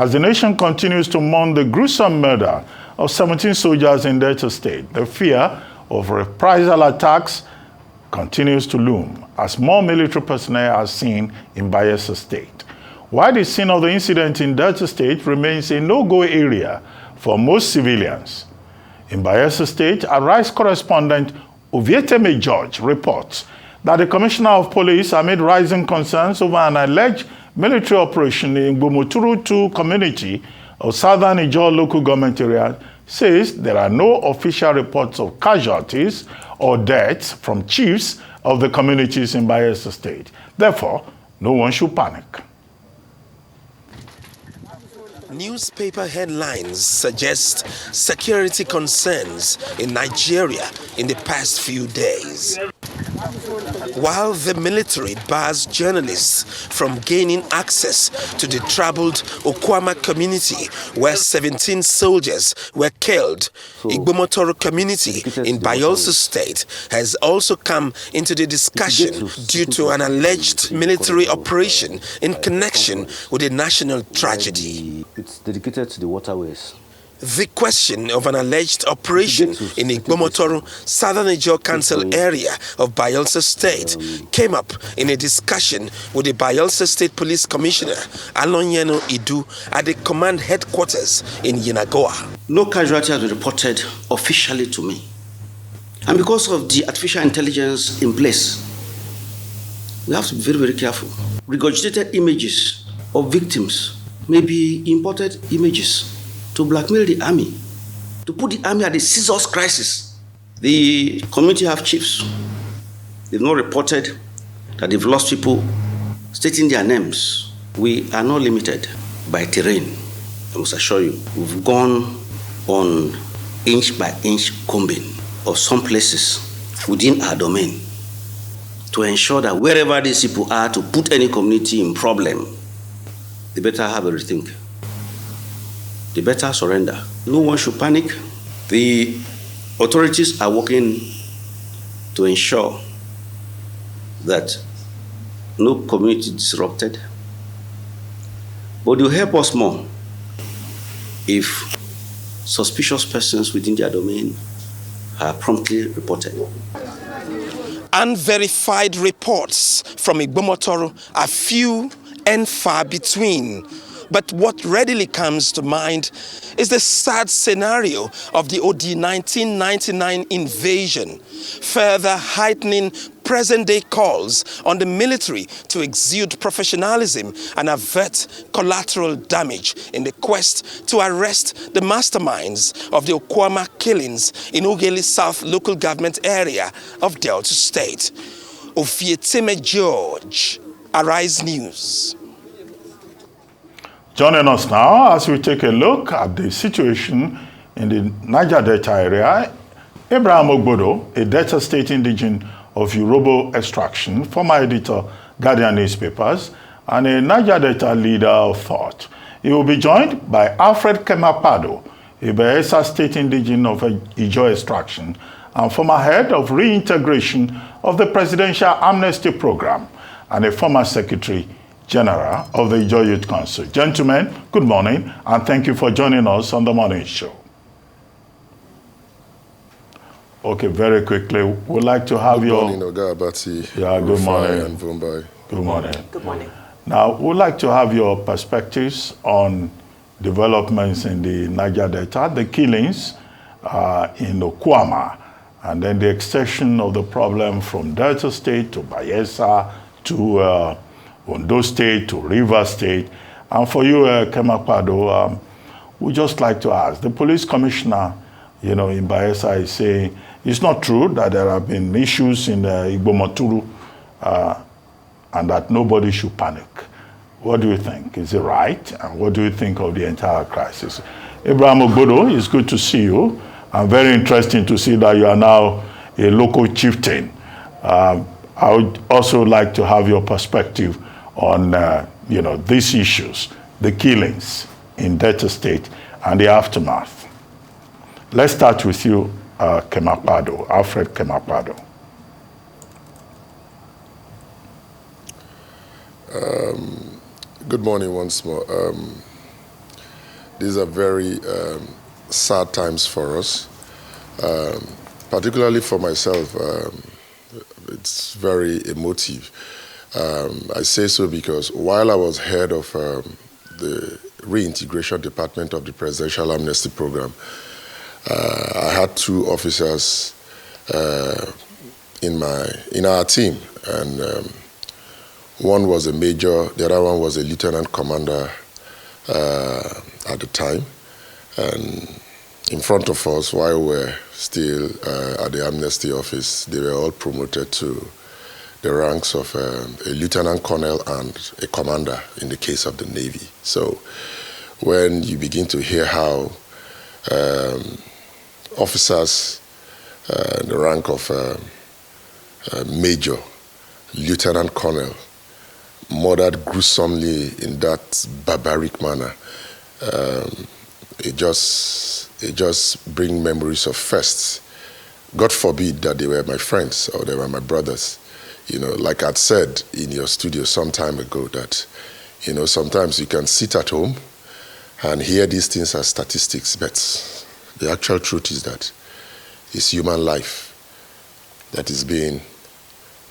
As the nation continues to mourn the gruesome murder of 17 soldiers in Delta State, the fear of reprisal attacks continues to loom as more military personnel are seen in Bayelsa State. While the scene of the incident in Delta State remains a no-go area for most civilians. In Bayelsa State, Arise correspondent Ovieteme George reports that the Commissioner of Police, amid rising concerns over an alleged military operation in Gbomoturu 2 community of Southern Ijaw local government area, says there are no official reports of casualties or deaths from chiefs of the communities in Bayelsa State. Therefore, no one should panic. Newspaper headlines suggest security concerns in Nigeria in the past few days. While the military bars journalists from gaining access to the troubled Okuama community where 17 soldiers were killed, Igbomotoro community in Bayelsa State has also come into the discussion due to an alleged military operation in connection with a national tragedy. It's dedicated to the waterways. The question of an alleged operation in Igbomotoro, Southern Ijaw Council area of Bayelsa State came up in a discussion with the Bayelsa State Police Commissioner, Alonyeno Idu, at the command headquarters in Yenagoa. No casualty has been reported officially to me. And because of the artificial intelligence in place, we have to be very, very careful. Regurgitated images of victims may be imported images to blackmail the army, to put the army at a scissors crisis. The community have chiefs. They've not reported that they've lost people, stating their names. We are not limited by terrain, I must assure you. We've gone on inch by inch combing of some places within our domain to ensure that wherever these people are to put any community in problem, they better have a rethink. They better surrender. No one should panic. The authorities are working to ensure that no community disrupted. But it will help us more if suspicious persons within their domain are promptly reported. Unverified reports from Igbomotoro are few and far between. But what readily comes to mind is the sad scenario of the OD 1999 invasion, further heightening present-day calls on the military to exude professionalism and avert collateral damage in the quest to arrest the masterminds of the Okuama killings in Ogeli South local government area of Delta State. Ovieteme George, Arise News. Joining us now as we take a look at the situation in the Niger Delta area, Abraham Ogbodo, a Delta State indigene of Urhobo extraction, former editor, Guardian newspapers, and a Niger Delta leader of thought. He will be joined by Alfred Kemapado, a Bayelsa State indigene of Ijaw extraction and former head of reintegration of the Presidential Amnesty Program and a former Secretary General of the Ijaw Youth Council. Gentlemen, good morning, and thank you for joining us on the morning show. Okay, very quickly, we'd like to have your... Good morning, Oga Abati. Yeah, good morning. And Vumbai. Good morning. Good morning. Now, we'd like to have your perspectives on developments in the Niger Delta, the killings in Okuama, and then the extension of the problem from Delta State to Bayelsa to Ondo State to River State. And for you, Kemapado, we'd just like to ask, the police commissioner, in Bayelsa is saying it's not true that there have been issues in Igbomoturu and that nobody should panic. What do you think? Is it right? And what do you think of the entire crisis? Abraham Ogbodo, it's good to see you. And very interesting to see that you are now a local chieftain. I would also like to have your perspective on, these issues, the killings in Delta State and the aftermath. Let's start with you, Kemapado, Alfred Kemapado. Good morning once more. these are very sad times for us, particularly for myself. It's very emotive. I say so because while I was head of the reintegration department of the Presidential Amnesty Program, I had two officers in our team, and one was a major, the other one was a lieutenant commander at the time. And in front of us, while we were still at the amnesty office, they were all promoted to the ranks of a lieutenant colonel and a commander in the case of the Navy. So when you begin to hear how officers in the rank of major, lieutenant colonel, murdered gruesomely in that barbaric manner, it just brings memories of first. God forbid that they were my friends or they were my brothers. You know, like I'd said in your studio some time ago that, you know, sometimes you can sit at home and hear these things as statistics, but the actual truth is that it's human life that is being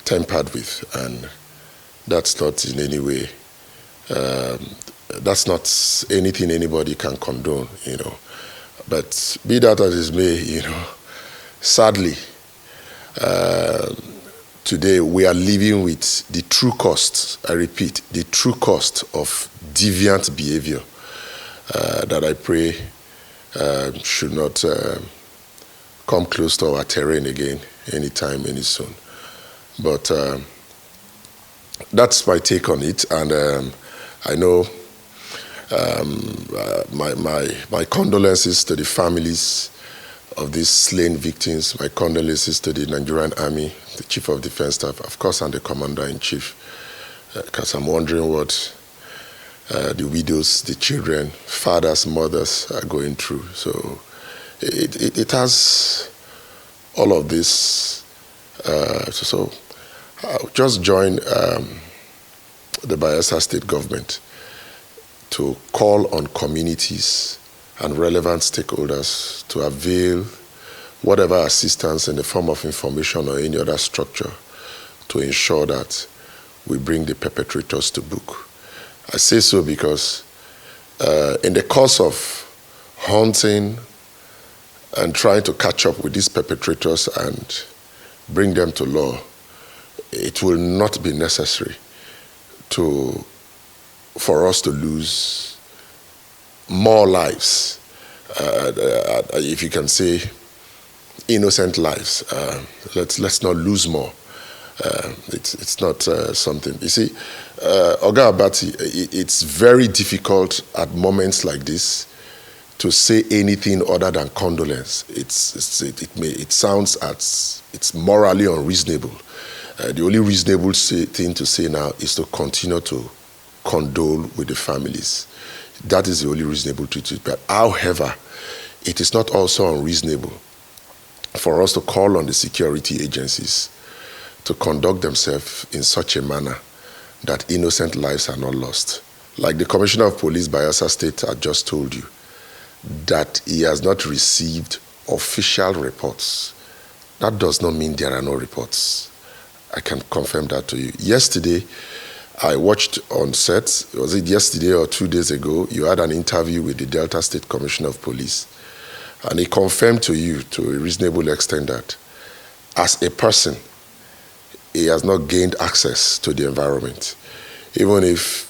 tampered with, and that's not in any way, that's not anything anybody can condone, you know. But be that as it may, you know, sadly, today we are living with the true cost, I repeat, the true cost of deviant behavior that I pray should not come close to our terrain again anytime, any soon. But that's my take on it, and I know my condolences to the families of these slain victims, my condolences to the Nigerian Army, the Chief of Defense Staff, of course, and the Commander-in-Chief, because I'm wondering what the widows, the children, fathers, mothers are going through. So it has all of this. So I'll just join the Bayelsa State government to call on communities and relevant stakeholders to avail whatever assistance in the form of information or any other structure to ensure that we bring the perpetrators to book. I say so because in the course of hunting and trying to catch up with these perpetrators and bring them to law, it will not be necessary for us to lose more lives, if you can say innocent lives. Let's not lose more. It's not something. You see, Oga Abati, it's very difficult at moments like this to say anything other than condolence. It sounds as it's morally unreasonable. The only reasonable thing to say now is to continue to condole with the families. That is the only reasonable treatment. But however, it is not also unreasonable for us to call on the security agencies to conduct themselves in such a manner that innocent lives are not lost. Like the Commissioner of Police, Bayelsa State, had just told you, that he has not received official reports. That does not mean there are no reports. I can confirm that to you. Yesterday, I watched on set, was it yesterday or 2 days ago, you had an interview with the Delta State Commissioner of Police, and he confirmed to you to a reasonable extent that as a person, he has not gained access to the environment. Even if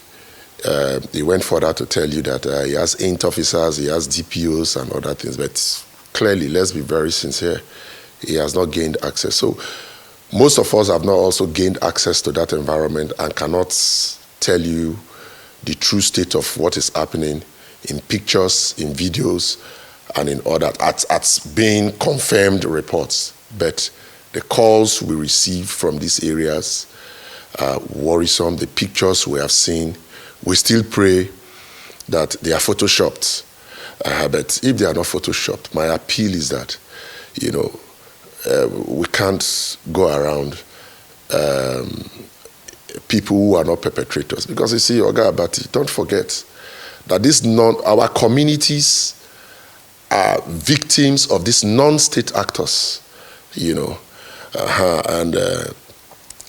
he went further to tell you that he has 8 officers, he has DPOs and other things, but clearly, let's be very sincere, he has not gained access. So most of us have not also gained access to that environment and cannot tell you the true state of what is happening in pictures, in videos, and in other, at being confirmed reports. But the calls we receive from these areas are worrisome. The pictures we have seen, we still pray that they are photoshopped. But if they are not photoshopped, my appeal is that, you know, we can't go around people who are not perpetrators. Because you see, Oga Abati, don't forget that our communities are victims of these non-state actors, and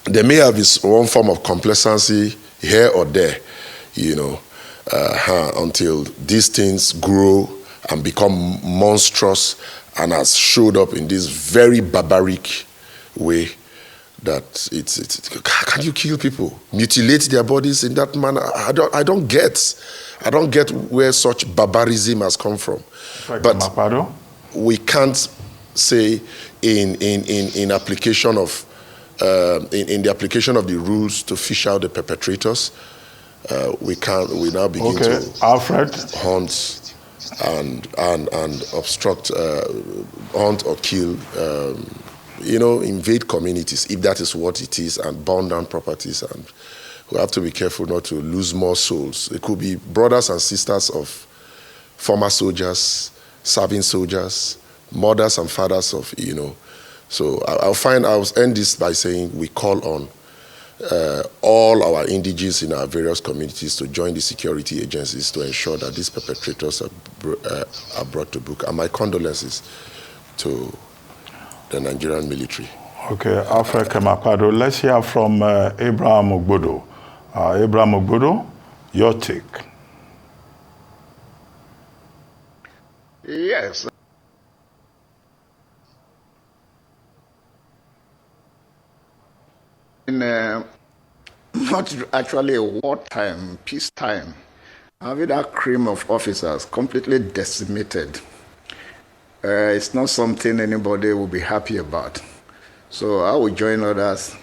there may have one form of complacency here or there, until these things grow and become monstrous and has showed up in this very barbaric way that can you kill people, mutilate their bodies in that manner? I don't get where such barbarism has come from. But Kemapado? We can't say in application of in the application of the rules to fish out the perpetrators, we now begin to Alfred, hunt and obstruct, hunt or kill, invade communities, if that is what it is, and burn down properties. And we have to be careful not to lose more souls. It could be brothers and sisters of former soldiers, serving soldiers, mothers and fathers of, So I'll end this by saying we call on all our indigenes in our various communities to join the security agencies to ensure that these perpetrators are brought to book. And my condolences to the Nigerian military. Okay, Alfred Kemapado, let's hear from Abraham Ogbodo. Abraham Ogbodo, your take. Yes. In not actually a wartime, peacetime, having that cream of officers completely decimated, it's not something anybody will be happy about. So I will join others.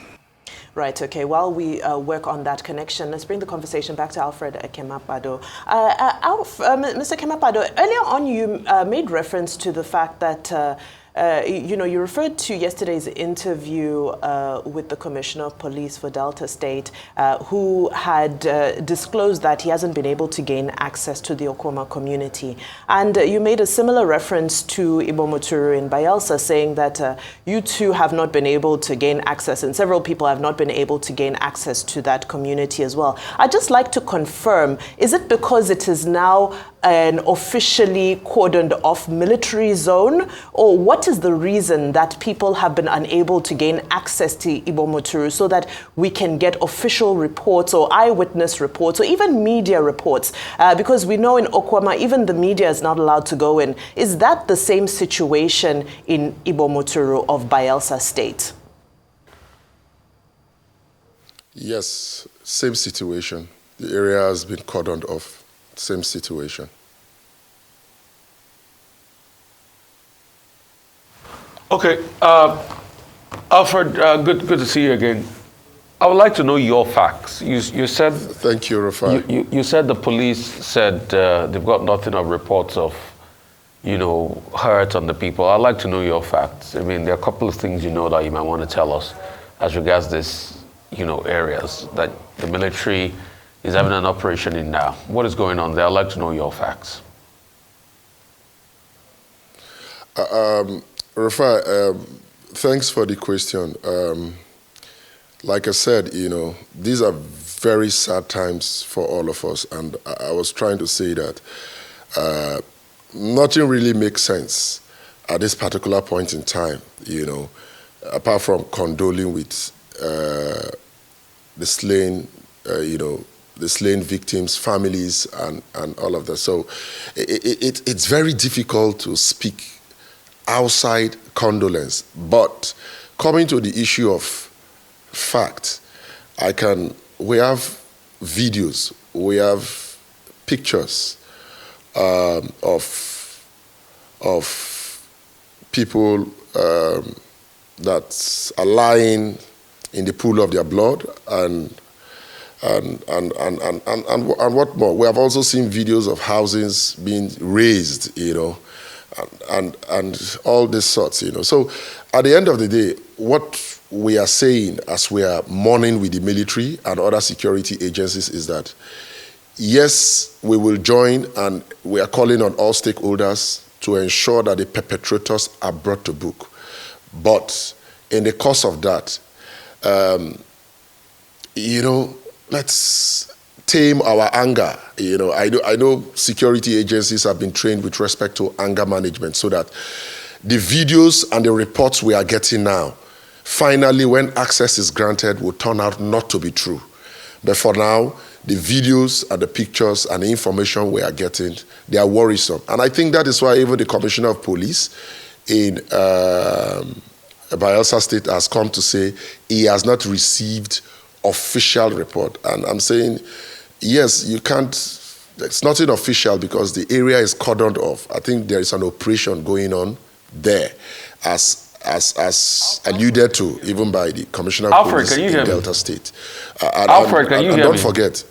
Right, okay. While we work on that connection, let's bring the conversation back to Alfred Kemapado. Mr. Kemapado, earlier on you made reference to the fact that you referred to yesterday's interview with the Commissioner of Police for Delta State, who had disclosed that he hasn't been able to gain access to the Okuama community. And you made a similar reference to Ibomoturu in Bayelsa, saying that you too have not been able to gain access, and several people have not been able to gain access to that community as well. I'd just like to confirm, is it because it is now an officially cordoned off military zone, or what is the reason that people have been unable to gain access to Ibomoturu so that we can get official reports or eyewitness reports or even media reports? Because we know in Okuama, even the media is not allowed to go in. Is that the same situation in Ibomoturu of Bayelsa State? Yes, same situation. The area has been cordoned off. Same situation. Okay, Alfred, good to see you again. I would like to know your facts. You said. Thank you, Rafai. You said the police said they've got nothing of reports of, hurt on the people. I'd like to know your facts. I mean, there are a couple of things that you might want to tell us as regards this, areas that the military is having an operation in now. What is going on there? I'd like to know your facts. Rafai, thanks for the question. Like I said, these are very sad times for all of us, and I was trying to say that nothing really makes sense at this particular point in time, apart from condoling with the slain, the slain victims, families, and all of that. So it's very difficult to speak outside condolence. But coming to the issue of fact, we have videos, we have pictures of people that are lying in the pool of their blood and what more. We have also seen videos of houses being razed, and all these sorts, So at the end of the day, what we are saying as we are mourning with the military and other security agencies is that, yes, we will join, and we are calling on all stakeholders to ensure that the perpetrators are brought to book. But in the course of that, let's tame our anger. You know, I know security agencies have been trained with respect to anger management so that the videos and the reports we are getting now, finally, when access is granted, will turn out not to be true. But for now, the videos and the pictures and the information we are getting, they are worrisome. And I think that is why even the Commissioner of Police in Bayelsa State has come to say he has not received official report. And I'm saying, yes, you can't, it's nothing official because the area is cordoned off. I think there is an operation going on there, as alluded to even by the Commissioner of Police in Delta State. Alfred, can you hear me? Don't forget,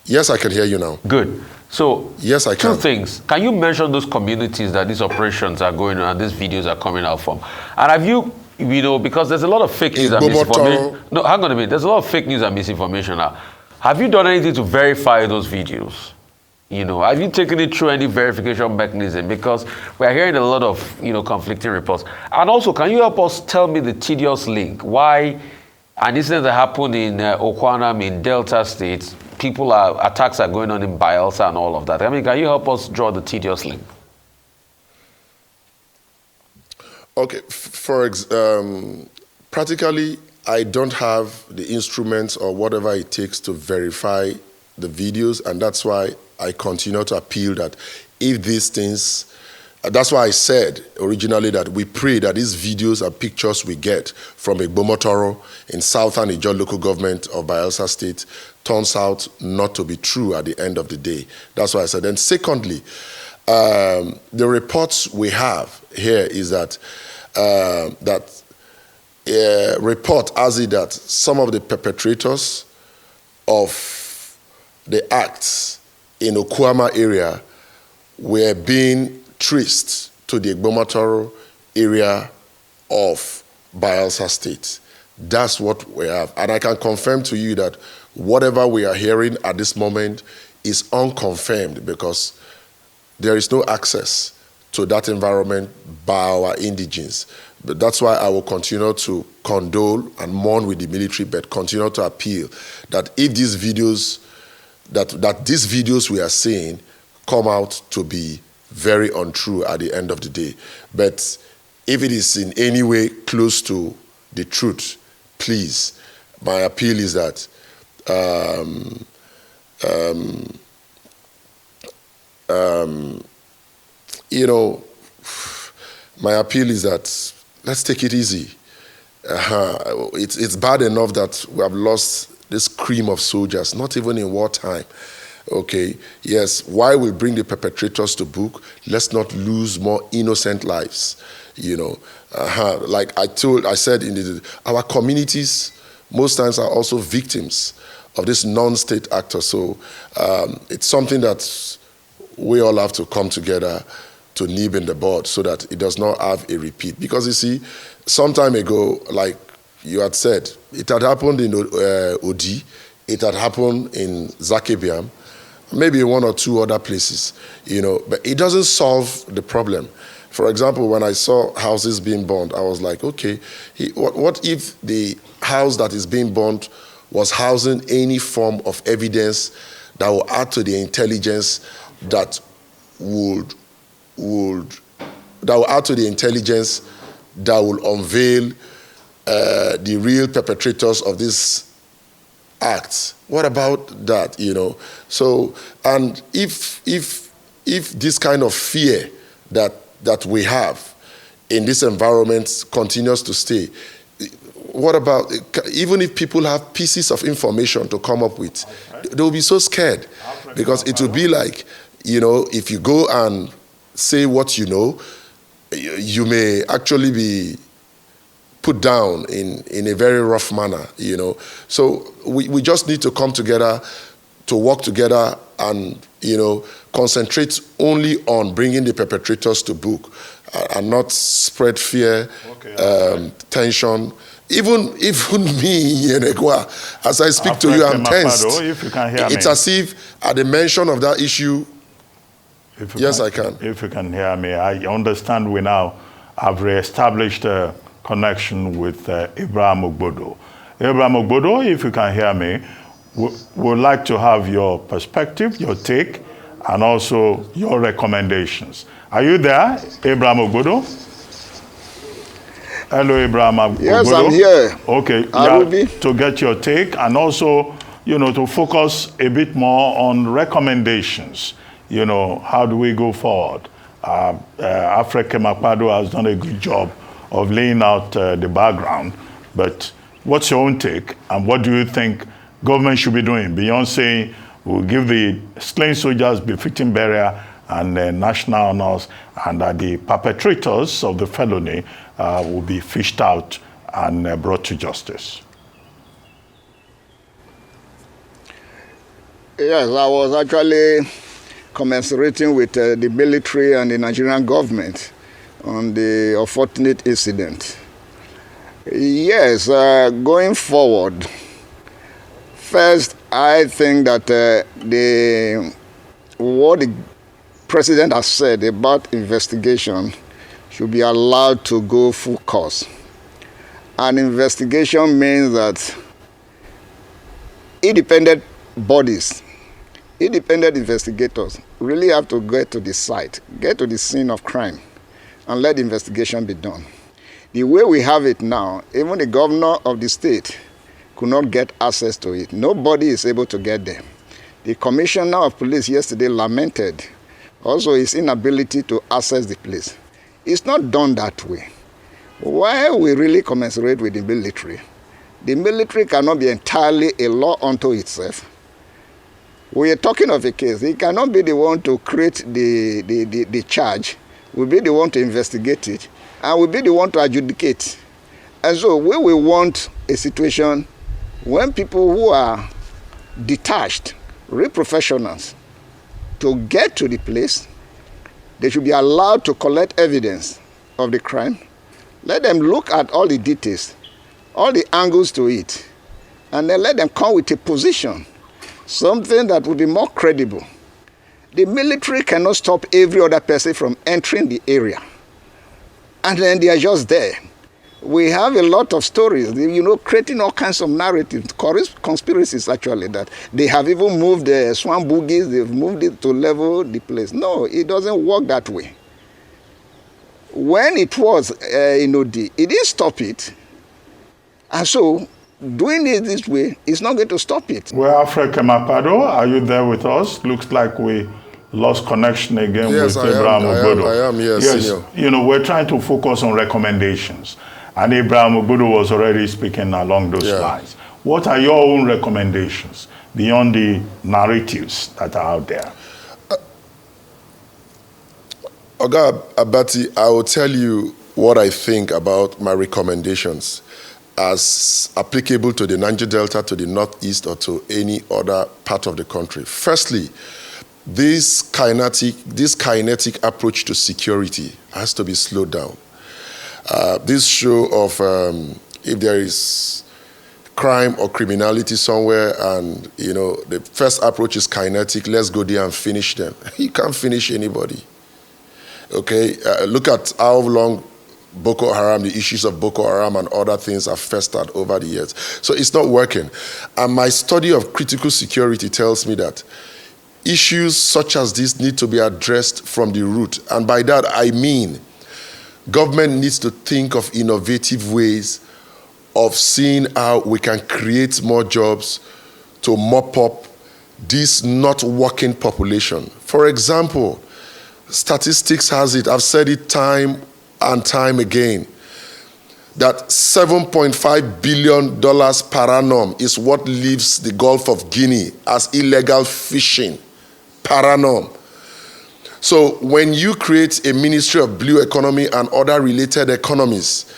yes, I can hear you now. Good. So, yes, I can. Two things. Can you mention those communities that these operations are going on and these videos are coming out from? And have you, you know, because there's a lot of fake news and misinformation. No, hang on a minute. There's a lot of fake news and misinformation now. Have you done anything to verify those videos? You know, have you taken it through any verification mechanism? Because we're hearing a lot of, you know, conflicting reports. And also, can you help us tell me the tedious link? Why an incident that happened in Okuama in Delta State, attacks are going on in Bayelsa and all of that. I mean, can you help us draw the tedious link? Okay, practically, I don't have the instruments or whatever it takes to verify the videos, and that's why I continue to appeal that if these things, that's why I said originally that we pray that these videos and pictures we get from Ogbodo in southern Ijaw local government of Bayelsa State turns out not to be true at the end of the day. That's why I said. And secondly, the reports we have here is that report has it that some of the perpetrators of the acts in Okuama area were being traced to the Ogbodo area of Bayelsa State. That's what we have. And I can confirm to you that whatever we are hearing at this moment is unconfirmed because there is no access to that environment by our indigenes. But that's why I will continue to condole and mourn with the military, but continue to appeal that if these videos, that these videos we are seeing come out to be very untrue at the end of the day. But if it is in any way close to the truth, please, my appeal is that you know, my appeal is that let's take it easy. It's bad enough that we have lost this cream of soldiers, not even in wartime. Okay, yes, why we bring the perpetrators to book? Let's not lose more innocent lives. You know, like I said, our communities most times are also victims of this non-state actor. So it's something that we all have to come together to nib in the bud so that it does not have a repeat. Because you see, some time ago, like you had said, it had happened in Odi, it had happened in Zakebiam, maybe one or two other places, you know, but it doesn't solve the problem. For example, when I saw houses being burned, I was like, okay, what if the house that is being burned was housing any form of evidence that will add to the intelligence that will add to the intelligence that will unveil the real perpetrators of this act? What about that, you know? So, and if this kind of fear that we have in this environment continues to stay, what about, even if people have pieces of information to come up with, they will be so scared because it will be like, you know, if you go and say what you know, you may actually be put down in a very rough manner, you know. So we just need to come together, to work together and, you know, concentrate only on bringing the perpetrators to book and not spread fear, tension. Even me, as I speak to you, I'm tensed. If you can hear it's me. as if at the mention of that issue, yes, I can. If you can hear me, I understand we now have re-established a connection with Abraham Ogbodo. Abraham Ogbodo, if you can hear me, We'd like to have your perspective, your take, and also your recommendations. Are you there, Abraham Ogbodo? Hello, Abraham Ogbodo. Yes, I'm here. Okay, to get your take, and also, to focus a bit more on recommendations. How do we go forward? Alfred Kemapado has done a good job of laying out the background, but what's your own take, and what do you think government should be doing beyond saying we'll give the slain soldiers befitting burial and national honors, and that the perpetrators of the felony will be fished out and brought to justice? Yes, I was actually commiserating with the military and the Nigerian government on the unfortunate incident. Yes, going forward, first, I think that what the president has said about investigation should be allowed to go full course. An investigation means that independent bodies, independent investigators really have to get to the site, get to the scene of crime, and let the investigation be done. The way we have it now, even the governor of the state could not get access to it. Nobody is able to get there. The commissioner of police yesterday lamented also his inability to access the place. It's not done that way. While we really commiserate with the military cannot be entirely a law unto itself. We are talking of a case. It cannot be the one to create the charge. We'll be the one to investigate it, and we'll be the one to adjudicate. And so we will want a situation when people who are detached, real professionals, to get to the place, they should be allowed to collect evidence of the crime. Let them look at all the details, all the angles to it, and then let them come with a position, something that will be more credible. The military cannot stop every other person from entering the area, and then they are just there. We have a lot of stories, creating all kinds of narratives, conspiracies actually, that they have even moved the swamp boogies, they've moved it to level the place. No, it doesn't work that way. When it was in OD, it didn't stop it. And so, doing it this way is not going to stop it. Well, Alfred Kemapado, are you there with us? Looks like we lost connection again with Abraham Ogbodo. I am, yes. Senior. We're trying to focus on recommendations. And Abraham Ogbodo was already speaking along those lines. What are your own recommendations beyond the narratives that are out there? Oga Abati, I will tell you what I think about my recommendations as applicable to the Niger Delta, to the Northeast, or to any other part of the country. Firstly, this kinetic approach to security has to be slowed down. This show of if there is crime or criminality somewhere and, the first approach is kinetic, let's go there and finish them. You can't finish anybody. Okay? Look at how long Boko Haram, the issues of Boko Haram and other things have festered over the years. So it's not working. And my study of critical security tells me that issues such as this need to be addressed from the root. And by that, I mean government needs to think of innovative ways of seeing how we can create more jobs to mop up this not working population. For example, statistics has it, I've said it time and time again, that $7.5 billion per annum is what leaves the Gulf of Guinea as illegal fishing per annum. So when you create a Ministry of Blue Economy and other related economies,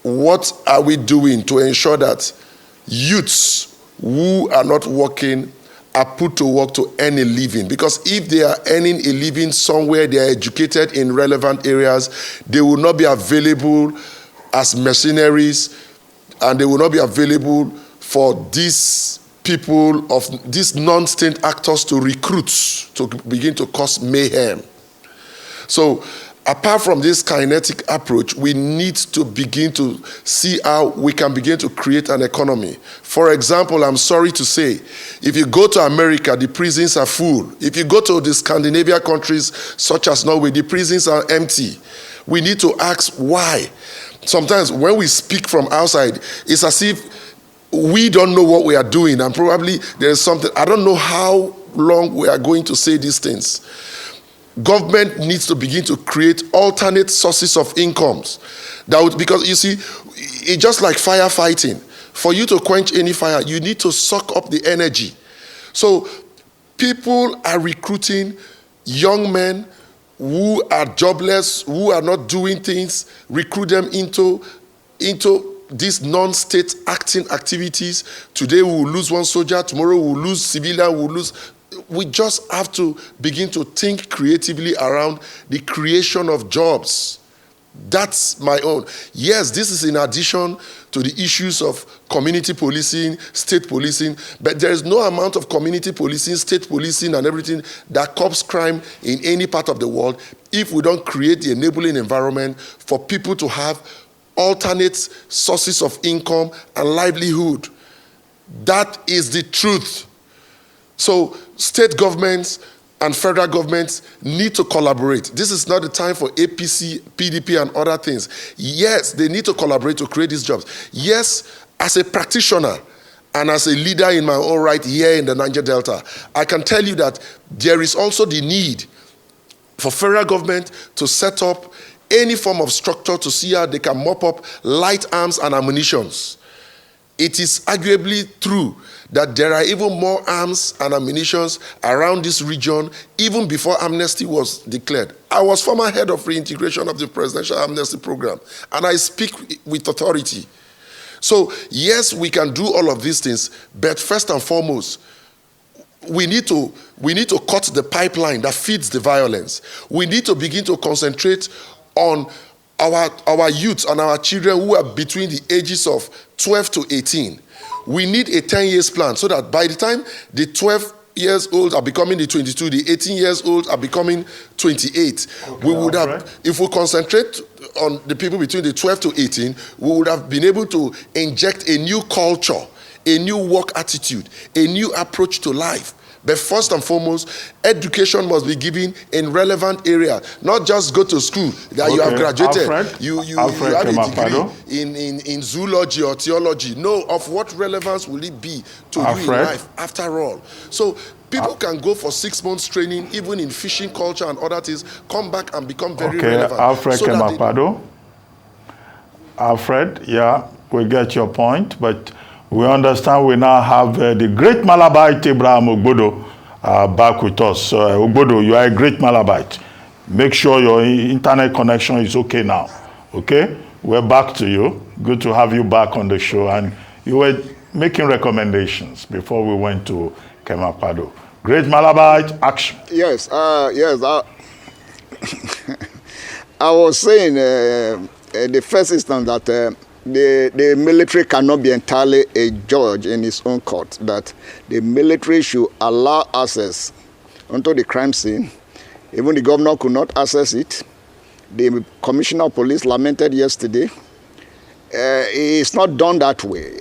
what are we doing to ensure that youths who are not working are put to work to earn a living? Because if they are earning a living somewhere, they are educated in relevant areas, they will not be available as mercenaries, and they will not be available for these people, of these non-state actors to recruit, to begin to cause mayhem. So apart from this kinetic approach, we need to begin to see how we can begin to create an economy. For example, I'm sorry to say, if you go to America, the prisons are full. If you go to the Scandinavian countries, such as Norway, the prisons are empty. We need to ask why. Sometimes when we speak from outside, it's as if we don't know what we are doing, and probably there's something, I don't know how long we are going to say these things. Government needs to begin to create alternate sources of incomes. Because you see, it's just like firefighting. For you to quench any fire, you need to suck up the energy. So people are recruiting young men who are jobless, who are not doing things, recruit them into these non-state acting activities. Today we will lose one soldier, tomorrow we will lose civilian, we will lose. We just have to begin to think creatively around the creation of jobs. That's my own. Yes, this is in addition to the issues of community policing, state policing, but there is no amount of community policing, state policing, and everything that curbs crime in any part of the world if we don't create the enabling environment for people to have alternate sources of income and livelihood. That is the truth. So state governments and federal governments need to collaborate. This is not the time for APC, PDP, and other things. Yes, they need to collaborate to create these jobs. Yes, as a practitioner and as a leader in my own right here in the Niger Delta, I can tell you that there is also the need for federal government to set up any form of structure to see how they can mop up light arms and ammunitions. It is arguably true that there are even more arms and ammunitions around this region even before amnesty was declared. I was former head of reintegration of the Presidential Amnesty Program, and I speak with authority. So yes, we can do all of these things, but first and foremost, we need to cut the pipeline that feeds the violence. We need to begin to concentrate on our youth and our children who are between the ages of 12 to 18. We need a 10 years plan so that by the time the 12 years old are becoming the 22, the 18 years old are becoming 28. Okay, we would have, if we concentrate on the people between the 12 to 18, we would have been able to inject a new culture, a new work attitude, a new approach to life. But first and foremost, education must be given in relevant areas. Not just go to school that you have graduated. You have a degree in zoology or theology. No, of what relevance will it be to you in life after all? So people can go for 6 months training, even in fishing culture and other things, come back and become very relevant. Alfred Kemapado. Alfred, yeah, we get your point, but we understand we now have the great Malabite Abraham Ogbodo back with us. Ogbodo, you are a great Malabite. Make sure your internet connection is okay now. Okay? We're back to you. Good to have you back on the show. And you were making recommendations before we went to Kemapado. Great Malabite, action. Yes, yes. I was saying the first instance that the military cannot be entirely a judge in its own court, that the military should allow access onto the crime scene. Even the governor could not access it. The commissioner of police lamented yesterday. It's not done that way.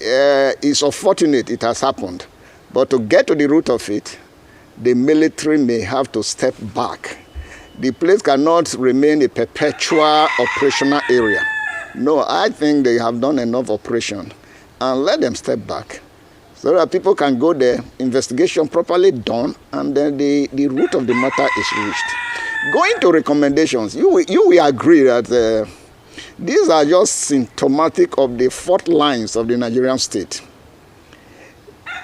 It's unfortunate it has happened. But to get to the root of it, the military may have to step back. The place cannot remain a perpetual operational area. No, I think they have done enough operation, and let them step back so that people can go there, investigation properly done, and then the root of the matter is reached. Going to recommendations, you will agree that these are just symptomatic of the fault lines of the Nigerian state.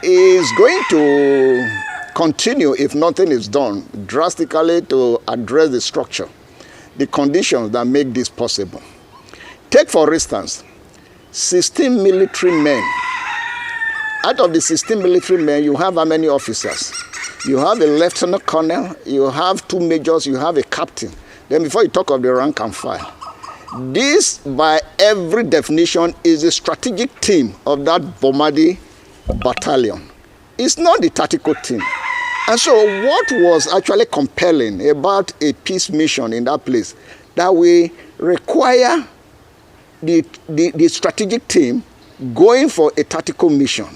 It's going to continue if nothing is done drastically to address the structure, the conditions that make this possible. Take, for instance, 16 military men. Out of the 16 military men, you have how many officers? You have a lieutenant colonel, you have 2 majors, you have a captain. Then before you talk of the rank and file. This, by every definition, is a strategic team of that Bomadi battalion. It's not the tactical team. And so what was actually compelling about a peace mission in that place, that we require the strategic team going for a tactical mission.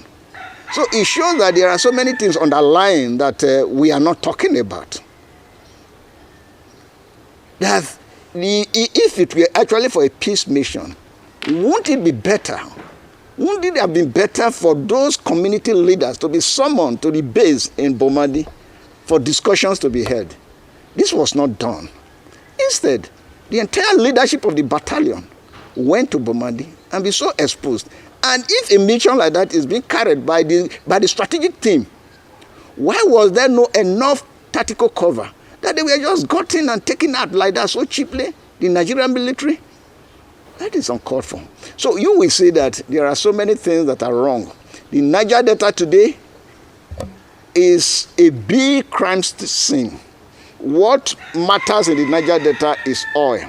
So it shows that there are so many things underlying that we are not talking about. That if it were actually for a peace mission, wouldn't it be better? Wouldn't it have been better for those community leaders to be summoned to the base in Bomadi for discussions to be held? This was not done. Instead, the entire leadership of the battalion went to Bomadi and be so exposed. And if a mission like that is being carried by the strategic team, why was there no enough tactical cover that they were just gotten and taken out like that so cheaply, the Nigerian military? That is uncalled for. So you will see that there are so many things that are wrong. The Niger Delta today is a big crime scene. What matters in the Niger Delta is oil.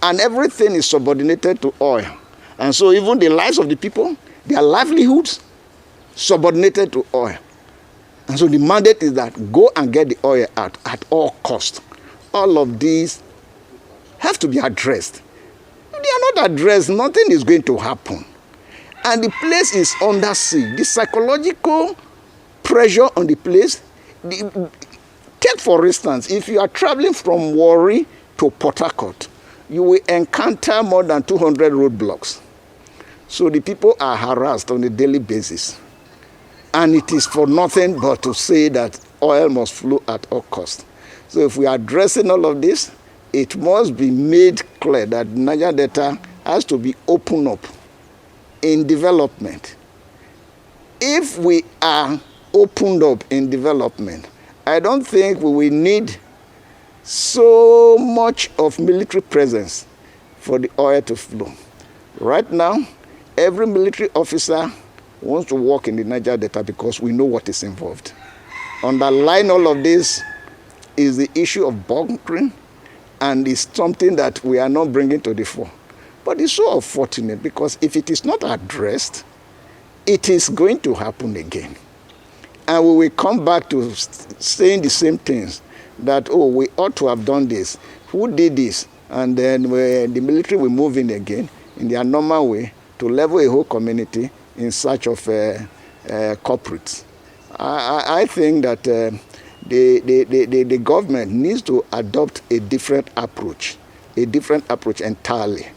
And everything is subordinated to oil. And so even the lives of the people, their livelihoods, subordinated to oil. And so the mandate is that go and get the oil out at all costs. All of these have to be addressed. If they are not addressed, nothing is going to happen. And the place is under siege. The psychological pressure on the place, take for instance, if you are traveling from Warri to Port Harcourt, you will encounter more than 200 roadblocks. So the people are harassed on a daily basis. And it is for nothing but to say that oil must flow at all costs. So if we are addressing all of this, it must be made clear that Niger Delta has to be opened up in development. If we are opened up in development, I don't think we will need so much of military presence for the oil to flow. Right now, every military officer wants to work in the Niger Delta because we know what is involved. Underlying all of this is the issue of bunkering, and it's something that we are not bringing to the fore. But it's so unfortunate because if it is not addressed, it is going to happen again. And we will come back to saying the same things, that, oh, we ought to have done this. Who did this? And then the military will move in again in their normal way to level a whole community in search of culprits. I think that the government needs to adopt a different approach entirely.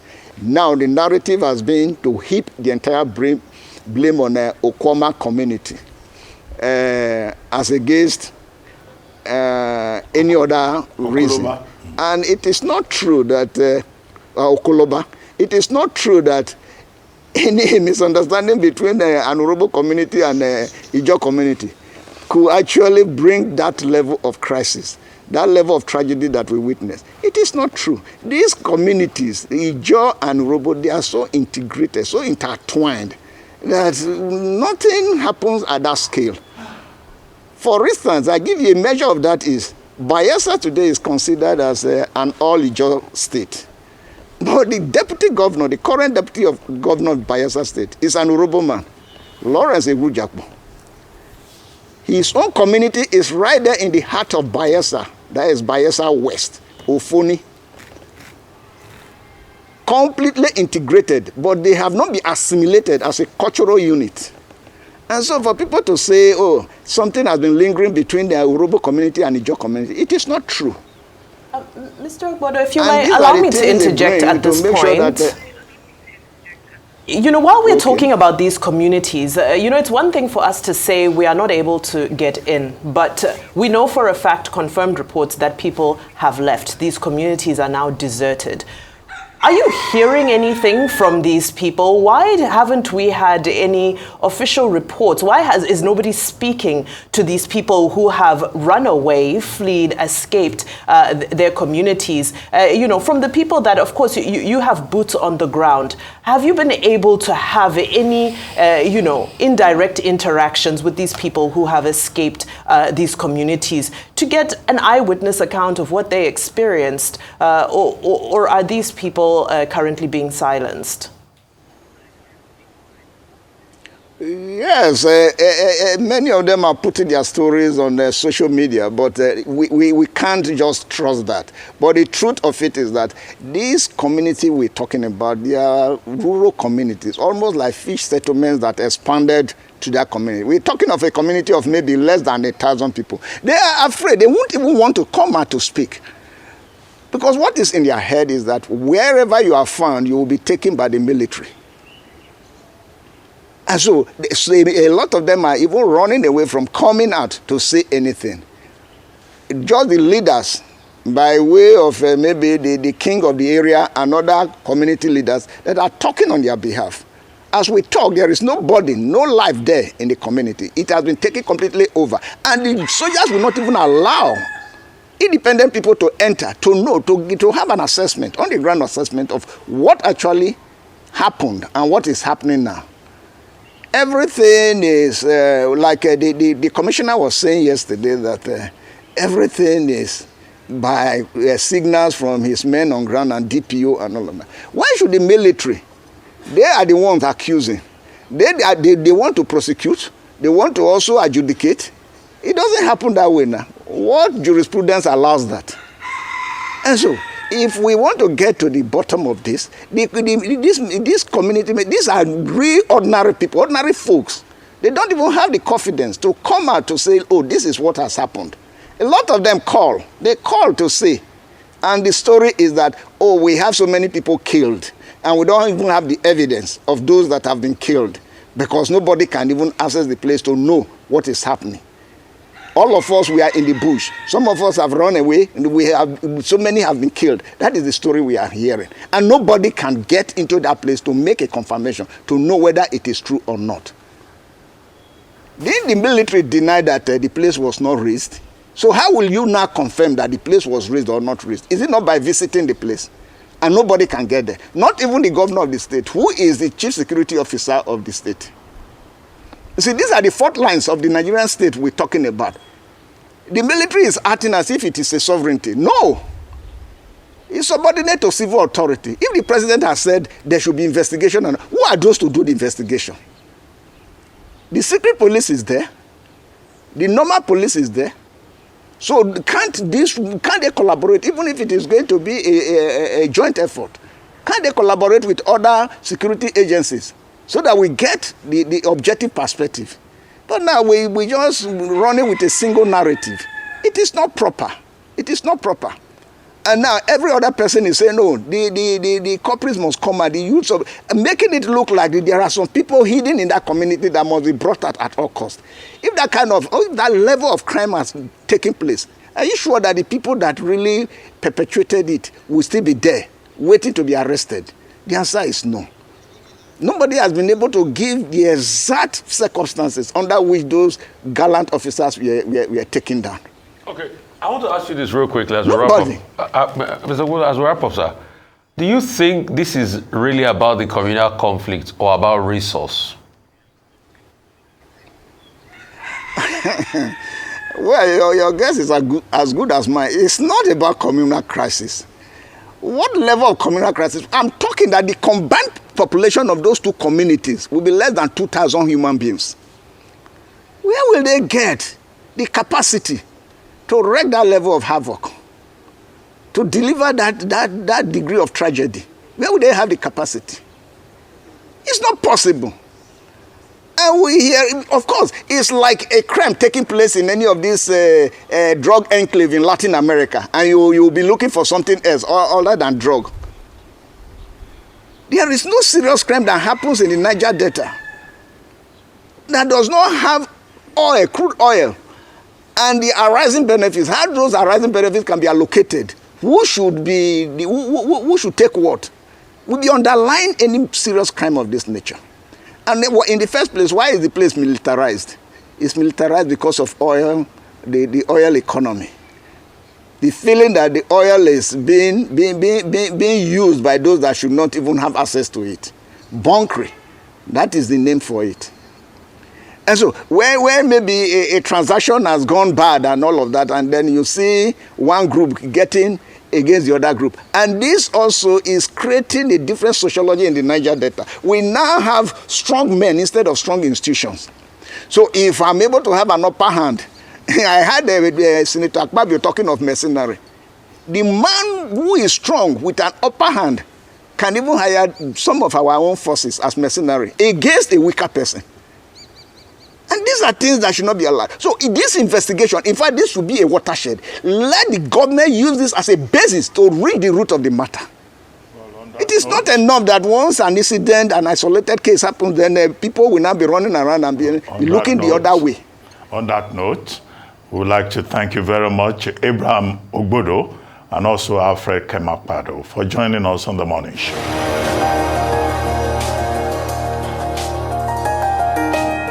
Now the narrative has been to heap the entire blame on the Okuama community as against any other reason. And it is not true that Okoloba, it is not true that any misunderstanding between an Urhobo community and Ijaw community could actually bring that level of crisis, that level of tragedy that we witness. It is not true. These communities, Ijaw and Urhobo, they are so integrated, so intertwined, that nothing happens at that scale. For instance, I give you a measure of that is, Bayelsa today is considered as an all-Ijaw state. But the deputy governor, the current deputy governor of Bayelsa State, is an Urhobo man, Lawrence Egbujakpo. His own community is right there in the heart of Bayelsa, that is Bayelsa West, Ofoni. Completely integrated, but they have not been assimilated as a cultural unit. And so for people to say, oh, something has been lingering between the Urhobo community and the Ijaw community, it is not true. Mr. Ogbodo, if you might allow me to interject at this point. You know, while we're talking about these communities, you know, it's one thing for us to say we are not able to get in, but we know for a fact, confirmed reports that people have left. These communities are now deserted. Are you hearing anything from these people? Why haven't we had any official reports? Why is nobody speaking to these people who have run away, fled, escaped their communities? You know, from the people that, of course, you have boots on the ground. Have you been able to have any, you know, indirect interactions with these people who have escaped these communities to get an eyewitness account of what they experienced? Or are these people currently being silenced? Yes, many of them are putting their stories on social media, but we can't just trust that. But the truth of it is that this community we're talking about, they are rural communities, almost like fish settlements that expanded to their community. We're talking of a community of maybe less than 1,000 people. They are afraid. They won't even want to come out to speak. Because what is in their head is that wherever you are found, you will be taken by the military. And so a lot of them are even running away from coming out to say anything. Just the leaders, by way of maybe the king of the area and other community leaders that are talking on their behalf. As we talk, there is nobody, no life there in the community. It has been taken completely over. And the soldiers will not even allow independent people to enter, to know, to have an assessment, on the ground assessment of what actually happened and what is happening now. Everything is, like the commissioner was saying yesterday, that everything is by signals from his men on ground and DPO and all of that. Why should the military, they are the ones accusing. They want to prosecute. They want to also adjudicate. It doesn't happen that way now. What jurisprudence allows that? And so, if we want to get to the bottom of this, this community, these are real ordinary people, ordinary folks. They don't even have the confidence to come out to say, oh, this is what has happened. A lot of them call. They call to say. And the story is that, oh, we have so many people killed. And we don't even have the evidence of those that have been killed. Because nobody can even access the place to know what is happening. All of us, we are in the bush. Some of us have run away, and so many have been killed. That is the story we are hearing. And nobody can get into that place to make a confirmation, to know whether it is true or not. Did the military deny that the place was not razed? So how will you now confirm that the place was razed or not razed? Is it not by visiting the place? And nobody can get there. Not even the governor of the state, who is the chief security officer of the state. You see, these are the fault lines of the Nigerian state we're talking about. The military is acting as if it is a sovereignty. No. It's subordinate to civil authority. If the president has said there should be investigation, who are those to do the investigation? The secret police is there. The normal police is there. So can't they collaborate, even if it is going to be a joint effort? Can't they collaborate with other security agencies so that we get the objective perspective? But now we just running with a single narrative. It is not proper. It is not proper. And now every other person is saying, no, the culprits must come out, the youths of, making it look like there are some people hidden in that community that must be brought out at all costs. If that level of crime has taken place, are you sure that the people that really perpetrated it will still be there, waiting to be arrested? The answer is no. Nobody has been able to give the exact circumstances under which those gallant officers were taken down. Okay, I want to ask you this real quickly as we wrap up. Mr. Ogbodo, as we wrap up, sir, do you think this is really about the communal conflict or about resource? Well, your guess is as good as mine. It's not about communal crisis. What level of communal crisis? I'm talking that the combined population of those two communities will be less than 2,000 human beings. Where will they get the capacity to wreak that level of havoc, to deliver that degree of tragedy? Where will they have the capacity? It's not possible. And we hear, of course, it's like a crime taking place in any of these drug enclave in Latin America, and you'll be looking for something else other than drug. There is no serious crime that happens in the Niger Delta that does not have oil, crude oil, and the arising benefits. How those arising benefits can be allocated? Who should take what? Will be underlying any serious crime of this nature. And in the first place, why is the place militarized? It's militarized because of oil, the oil economy. The feeling that the oil is being used by those that should not even have access to it. Bunkering, that is the name for it. And so, where maybe a transaction has gone bad and all of that, and then you see one group getting against the other group. And this also is creating a different sociology in the Niger Delta. We now have strong men instead of strong institutions. So if I'm able to have an upper hand, I had Senator Akpabio talking of mercenary. The man who is strong with an upper hand can even hire some of our own forces as mercenary against a weaker person. And these are things that should not be allowed. So in this investigation, in fact, this should be a watershed. Let the government use this as a basis to read the root of the matter. Well, it is not enough that once an incident, an isolated case happens, then people will now be running around and be looking the other way. On that note, we would like to thank you very much, Abraham Ogbodo, and also Alfred Kemapado, for joining us on The Morning Show.